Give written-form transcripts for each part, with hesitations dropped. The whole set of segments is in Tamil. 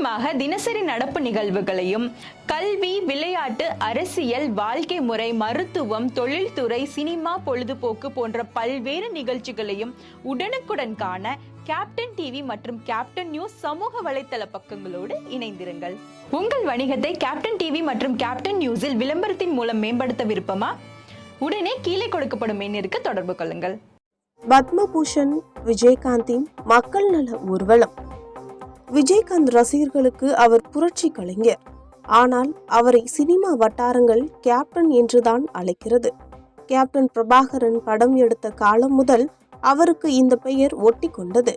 சுவாரஸ்யமாக தினசரி நடப்பு நிகழ்வுகளையும் கல்வி, விளையாட்டு, அரசியல், வாழ்க்கை முறை, மருத்துவம், தொழில்துறை, சினிமா, பொழுதுபோக்கு போன்ற பல்வேறு நிகழ்ச்சிகளையும் உடனுக்குடன் காண கேப்டன் டிவி மற்றும் கேப்டன் நியூஸ் சமூக வலைத்தள பக்கங்களோடு இணைந்திருங்கள். உங்கள் வணிகத்தை கேப்டன் டிவி மற்றும் கேப்டன் நியூஸில் விளம்பரத்தின் மூலம் மேம்படுத்த விருப்பமா? உடனே கீழே கொடுக்கப்படும் எண்ணிற்கு தொடர்பு கொள்ளுங்கள். பத்மபூஷன் விஜயகாந்தின் மக்கள் நல ஊர்வலம். விஜயகாந்த் ரசிகர்களுக்கு அவர் புரட்சி கலைஞர். ஆனால் அவரை சினிமா வட்டாரங்கள் கேப்டன் என்றுதான் அழைக்கிறது. கேப்டன் பிரபாகரன் படம் எடுத்த காலம் முதல் அவருக்கு இந்த பெயர் ஒட்டி கொண்டது.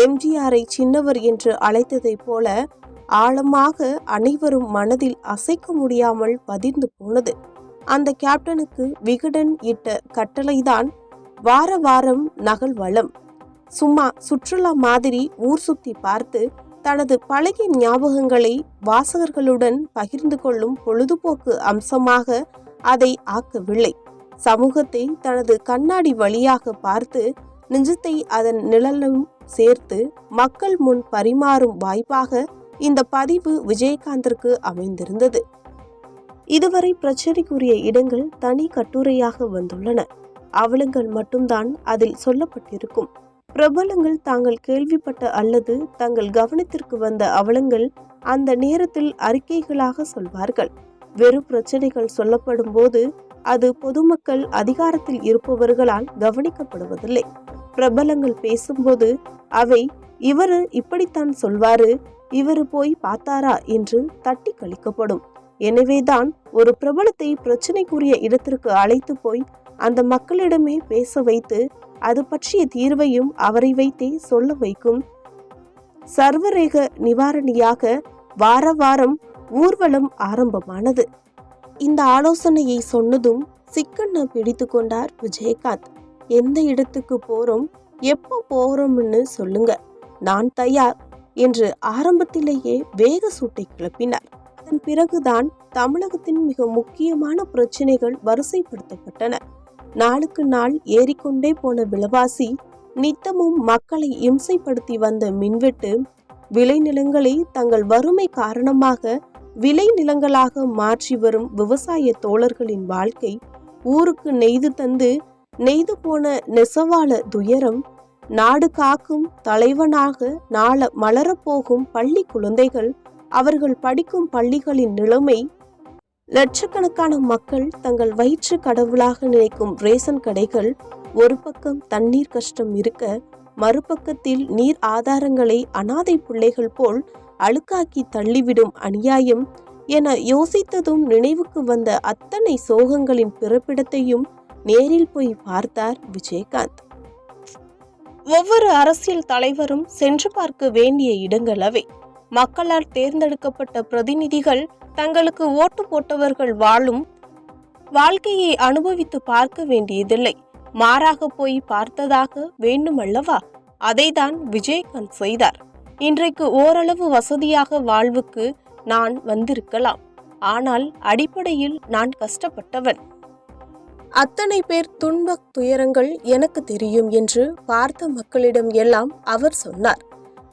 எம்ஜிஆரை சின்னவர் என்று அழைத்ததைப் போல ஆழமாக அனைவரும் மனதில் அசைக்க முடியாமல் பதிர்ந்து போனது. அந்த கேப்டனுக்கு விகடன் இட்ட கட்டளைதான் வார வாரம் நகல்வளம். சும்மா சுற்றுலா மாதிரி ஊர் சுத்தி பார்த்து தனது பழைய ஞாபகங்களை வாசகர்களுடன் பகிர்ந்து கொள்ளும் பொழுதுபோக்கு அம்சமாக அதை ஆக்கவில்லை. சமூகத்தை தனது கண்ணாடி வழியாக பார்த்து நிஜத்தை அதன் நிழலும் சேர்த்து மக்கள் முன் பரிமாறும் வாய்ப்பாக இந்த பதிவு விஜயகாந்திற்கு அமைந்திருந்தது. இதுவரை பிரச்சனைக்குரிய இடங்கள் தனி கட்டுரையாக வந்துள்ளன. அவலங்கள் மட்டும்தான் அதில் சொல்லப்பட்டிருக்கும். பிரபலங்கள் தாங்கள் கேள்விப்பட்ட அல்லது தங்கள் கவனத்திற்கு வந்த அவலங்கள் அந்த நேரத்தில் அறிக்கைகளாக சொல்வார்கள். வெறும் பிரச்சனைகள் சொல்லப்படும் போது அது பொதுமக்கள் அதிகாரத்தில் இருப்பவர்களால் கவனிக்கப்படுவதில்லை. பிரபலங்கள் பேசும்போது அவை இவரு இப்படித்தான் சொல்வாரு, இவரு போய் பார்த்தாரா என்று தட்டி கழிக்கப்படும். எனவேதான் ஒரு பிரபலத்தை பிரச்சனைக்குரிய இடத்திற்கு அழைத்து போய் அந்த மக்களிடமே பேச வைத்து அது பற்றிய தீர்வையும் அவரை வைத்தே சொல்ல வைக்கும் சர்வரேக நிவாரணியாக வார வாரம் ஊர்வலம் ஆரம்பமானது. இந்த ஆலோசனையை சொன்னதும் சிக்கன பிடித்து கொண்டார் விஜயகாந்த். எந்த இடத்துக்கு போறோம், எப்போ போறோம்னு சொல்லுங்க, நான் தயார் என்று ஆரம்பத்திலேயே வேக சூட்டை கிளப்பினார். அதன் பிறகுதான் தமிழகத்தின் மிக முக்கியமான பிரச்சனைகள் வரிசைப்படுத்தப்பட்டன. நாளுக்கு நாள் ஏறிக்கொண்டே போன விலைவாசி, நித்தமும் மக்களை இம்சைப்படுத்தி வந்த மின்வெட்டு, விளைநிலங்களை தங்கள் வறுமை காரணமாக விளை நிலங்களாக மாற்றி வரும் விவசாய தோழர்களின் வாழ்க்கை, ஊருக்கு நெய்து தந்து நெய்து போன நெசவாள துயரம், நாடு காக்கும் தலைவனாக நாள மலரப்போகும் பள்ளி குழந்தைகள், அவர்கள் படிக்கும் பள்ளிகளின் நிலைமை, லட்சக்கணக்கான மக்கள் தங்கள் வயிற்று கடவுளாக நினைக்கும் ரேஷன் கடைகள், ஒரு பக்கம் தண்ணீர் கஷ்டம் இருக்க மறுபக்கத்தில் நீர் ஆதாரங்களை அனாதை பிள்ளைகள் போல் அழுக்காக்கி தள்ளிவிடும் அநியாயம் என யோசித்ததும் நினைவுக்கு வந்த அத்தனை சோகங்களின் பிறப்பிடத்தையும் நேரில் போய் பார்த்தார் விஜயகாந்த். ஒவ்வொரு அரசியல் தலைவரும் சென்று பார்க்க வேண்டிய இடங்கள் அவை. மக்களால் தேர்ந்தெடுக்கப்பட்ட பிரதிநிதிகள் தங்களுக்கு ஓட்டு போட்டவர்கள் வாழும் வாழ்க்கையை அனுபவித்து பார்க்க வேண்டியதில்லை, மாறாக போய் பார்த்ததாக வேண்டுமல்லவா? அதைதான் விஜயகாந்த் செய்தார். இன்றைக்கு ஓரளவு வசதியாக வாழ்வுக்கு நான் வந்திருக்கலாம், ஆனால் அடிப்படையில் நான் கஷ்டப்பட்டவன். அத்தனை பேர் துன்ப துயரங்கள் எனக்கு தெரியும் என்று பார்த்த மக்களிடம் எல்லாம் அவர் சொன்னார்.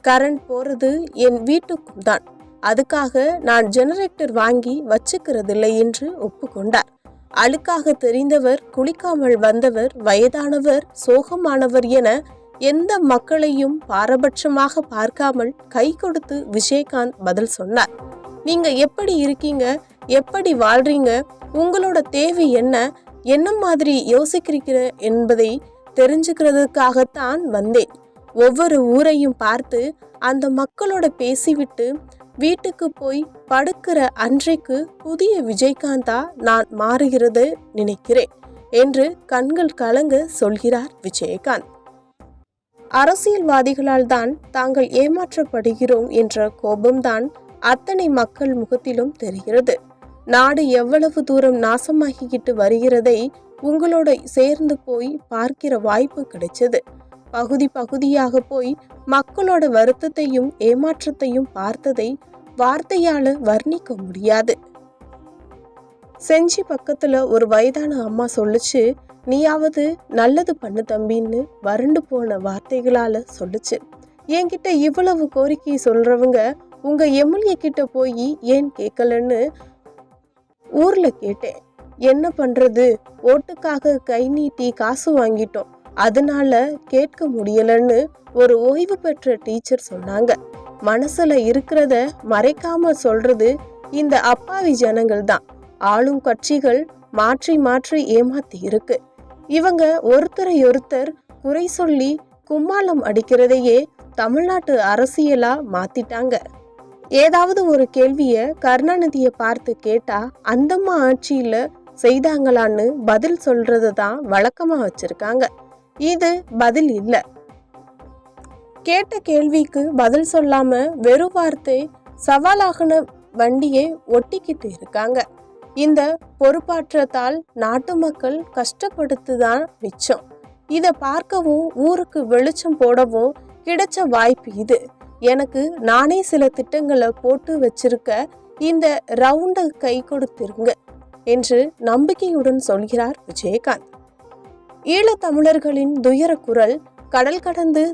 கரண்ட் போறது என் வீட்டுக்கும் தான், அதுக்காக நான் ஜெனரேட்டர் வாங்கி வச்சுக்கிறதில்லை என்று ஒப்புக்கொண்டார். அழுக்காக தெரிந்தவர், குளிக்காமல் வந்தவர், வயதானவர், சோகமானவர் என எந்த மக்களையும் பாரபட்சமாக பார்க்காமல் கை கொடுத்து விஜயகாந்த் பதில் சொன்னார். நீங்க எப்படி இருக்கீங்க, எப்படி வாழ்றீங்க, உங்களோட தேவை என்ன, என்ன மாதிரி யோசிக்கிறீங்க என்பதை தெரிஞ்சுக்கிறதுக்காகத்தான் வந்தேன். ஒவ்வொரு ஊரையும் பார்த்து அந்த மக்களோட பேசிவிட்டு வீட்டுக்கு போய் படுக்கிற அன்றைக்கு புதிய விஜயகாந்தா நான் மாறுகிறது நினைக்கிறேன் என்று கண்கள் கலங்க சொல்கிறார் விஜயகாந்த். அரசியல்வாதிகளால் தான் தாங்கள் ஏமாற்றப்படுகிறோம் என்ற கோபம்தான் அத்தனை மக்கள் முகத்திலும் தெரிகிறது. நாடு எவ்வளவு தூரம் நாசமாகிக்கிட்டு வருகிறதை உங்களோட சேர்ந்து போய் பார்க்கிற வாய்ப்பு கிடைச்சது. பகுதி பகுதியாக போய் மக்களோட வருத்தத்தையும் ஏமாற்றத்தையும் பார்த்ததை வார்த்தையால வர்ணிக்க முடியாது. செஞ்சி பக்கத்துல ஒரு வயதான அம்மா சொல்லுச்சு, நீயாவது நல்லது பண்ணு தம்பின்னு வறண்டு போன வார்த்தைகளால சொல்லுச்சு. என்கிட்ட இவ்வளவு கோரிக்கை சொல்றவங்க உங்க எம்எல்ஏ கிட்ட போய் ஏன் கேட்கலன்னு ஊர்ல கேட்டேன். என்ன பண்றது, ஓட்டுக்காக கை நீட்டி காசு வாங்கிட்டோம், அதனால கேட்க முடியலன்னு ஒரு ஓய்வு பெற்ற டீச்சர் சொன்னாங்க. மனசுல இருக்கிறத மறைக்காம சொல்றது இந்த அப்பாவி ஜனங்கள் தான். ஆளும் கட்சிகள் மாற்றி மாற்றி ஏமாத்தி இருக்கு. இவங்க ஒருத்தரையொருத்தர் குறை சொல்லி கும்மாளம் அடிக்கிறதையே தமிழ்நாட்டு அரசியலா மாத்திட்டாங்க. ஏதாவது ஒரு கேள்விய கருணாநிதிய பார்த்து கேட்டா அந்தம்மா ஆட்சியில செய்தாங்களான்னு பதில் சொல்றத தான் வழக்கமா வச்சிருக்காங்க. இது பதில் இல்ல. கேட்ட கேள்விக்கு பதில் சொல்லாம வெறும் வார்த்தை சவாலாகன வண்டியை ஒட்டிக்கிட்டு இருக்காங்க. இந்த பொறுப்பாற்றத்தால் நாட்டு மக்கள் கஷ்டப்படுத்துதான் மிச்சம். இத பார்க்கவும் ஊருக்கு வெளிச்சம் போடவும் கிடைச்ச வாய்ப்பு இது. எனக்கு நானே சில திட்டங்களை போட்டு வச்சிருக்க, இந்த ரவுண்ட கை கொடுத்திருங்க என்று நம்பிக்கையுடன் சொல்கிறார் விஜயகாந்த். ஈழத்தமிழர்களின் துயர குரல் கடல் கடந்து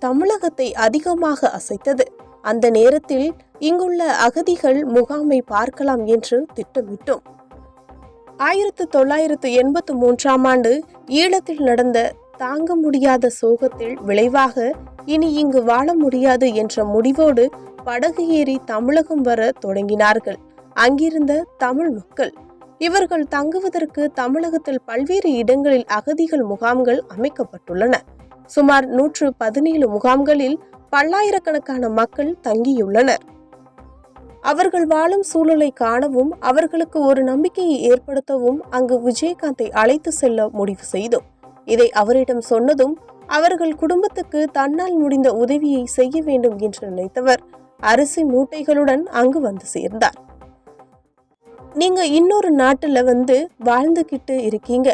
தமிழகத்தை அதிகமாக அசைத்தது. அந்த நேரத்தில் இங்குள்ள அகதிகள் முகாமை பார்க்கலாம் என்று திட்டமிட்டோம். 1983 ஈழத்தில் நடந்த தாங்க முடியாத சோகத்தில் விளைவாக இனி இங்கு வாழ முடியாது என்ற முடிவோடு படகு ஏறி தமிழகம் வர தொடங்கினார்கள் அங்கிருந்த தமிழ் மக்கள். இவர்கள் தங்குவதற்கு தமிழகத்தில் பல்வேறு இடங்களில் அகதிகள் முகாம்கள் அமைக்கப்பட்டுள்ளன. சுமார் 117 முகாம்களில் பல்லாயிரக்கணக்கான மக்கள் தங்கியுள்ளனர். அவர்கள் வாழும் சூழலை காணவும் அவர்களுக்கு ஒரு நம்பிக்கையை ஏற்படுத்தவும் அங்கு விஜயகாந்தை அழைத்து செல்ல முடிவு செய்தோம். இதை அவரிடம் சொன்னதும் அவர்கள் குடும்பத்துக்கு தன்னால் முடிந்த உதவியை செய்ய வேண்டும் என்று நினைத்தவர் அரிசி மூட்டைகளுடன் அங்கு வந்து சேர்ந்தார். நீங்க இன்னொரு நாட்டுல வந்து வாழ்ந்துகிட்டு இருக்கீங்க.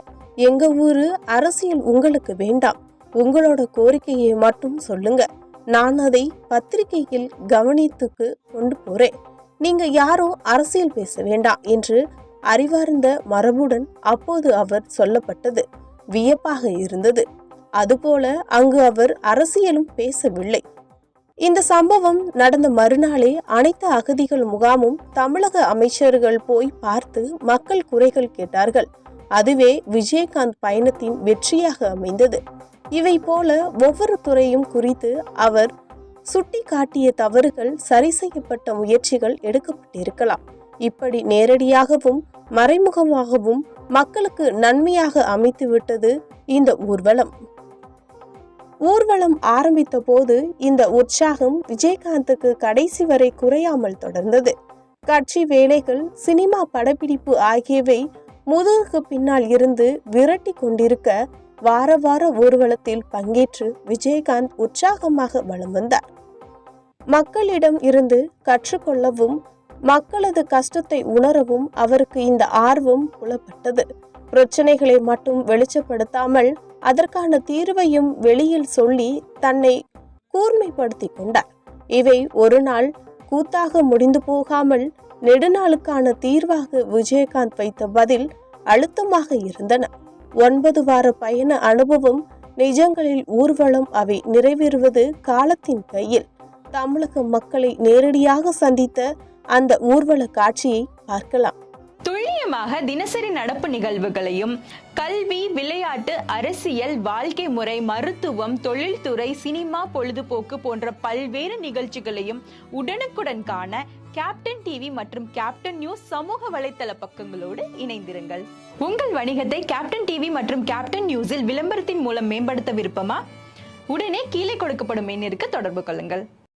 எங்க ஊரு அரசியல் உங்களுக்கு வேண்டாம். உங்களோட கோரிக்கையை மட்டும் சொல்லுங்க. நான் அதை பத்திரிகையில் கவனித்துக்கு கொண்டு போறேன். நீங்க யாரும் அரசியல் பேச வேண்டாம் என்று அறிவார்ந்த மரபுடன் அப்போது அவர் சொல்லப்பட்டது வியப்பாக இருந்தது. அதுபோல அங்கு அவர் அரசியலும் பேசவில்லை. இந்த சம்பவம் நடந்த மறுநாளே அனைத்து அகதிகள் முகாமும் தமிழக அமைச்சர்கள் போய் பார்த்து மக்கள் குறைகள் கேட்டார்கள். அதுவே விஜயகாந்த் பயணத்தின் வெற்றியாக அமைந்தது. இவை போல ஒவ்வொரு துறையும் குறித்து அவர் சுட்டி காட்டிய தவறுகள் சரி செய்யப்பட்ட முயற்சிகள் எடுக்கப்பட்டிருக்கலாம். இப்படி நேரடியாகவும் மறைமுகமாகவும் மக்களுக்கு நன்மையாக அமைத்துவிட்டது இந்த ஊர்வலம். ஊர்வலம் ஆரம்பித்த போது இந்த உற்சாகம் விஜயகாந்துக்கு கடைசி வரை குறையாமல் தொடர்ந்தது. கட்சி வேலைகள், சினிமா படப்பிடிப்பு ஆகியவை முதுகுக்கு பின்னால் இருந்து விரட்டி கொண்டிருக்க வார வார ஊர்வலத்தில் பங்கேற்று விஜயகாந்த் உற்சாகமாக வலம் வந்தார். மக்களிடம் இருந்து கற்றுக்கொள்ளவும் மக்களது கஷ்டத்தை உணரவும் அவருக்கு இந்த ஆர்வம் புலப்பட்டது. பிரச்சனைகளை மட்டும் வெளிச்சப்படுத்தாமல் அதற்கான தீர்வையும் வெளியில் சொல்லி தன்னை கூர்மைப்படுத்தி கொண்டார். இவை ஒரு நாள் கூத்தாக முடிந்து போகாமல் நெடுநாளுக்கான தீர்வாக விஜயகாந்த் வைத்த பதில் அழுத்தமாக இருந்தன. 9 வார பயண அனுபவம், நிஜங்களில் ஊர்வலம், அவை நிறைவேறுவது காலத்தின் கையில். தமிழக மக்களை நேரடியாக சந்தித்த அந்த ஊர்வல காட்சியை பார்க்கலாம். துல்லியமாக தினசரி நடப்பு நிகழ்வுகளையும் கல்வி, விளையாட்டு, அரசியல், வாழ்க்கை முறை, மருத்துவம், தொழில்துறை, சினிமா, பொழுதுபோக்கு போன்ற பல்வேறு நிகழ்ச்சிகளையும் உடனுக்குடன் காண கேப்டன் டிவி மற்றும் கேப்டன் நியூஸ் சமூக வலைத்தள பக்கங்களோடு இணைந்திருங்கள். உங்கள் வணிகத்தை கேப்டன் டிவி மற்றும் கேப்டன் நியூஸில் விளம்பரத்தின் மூலம் மேம்படுத்த விருப்பமா? உடனே கீழே கொடுக்கப்படும் எண்ணிற்கு தொடர்பு கொள்ளுங்கள்.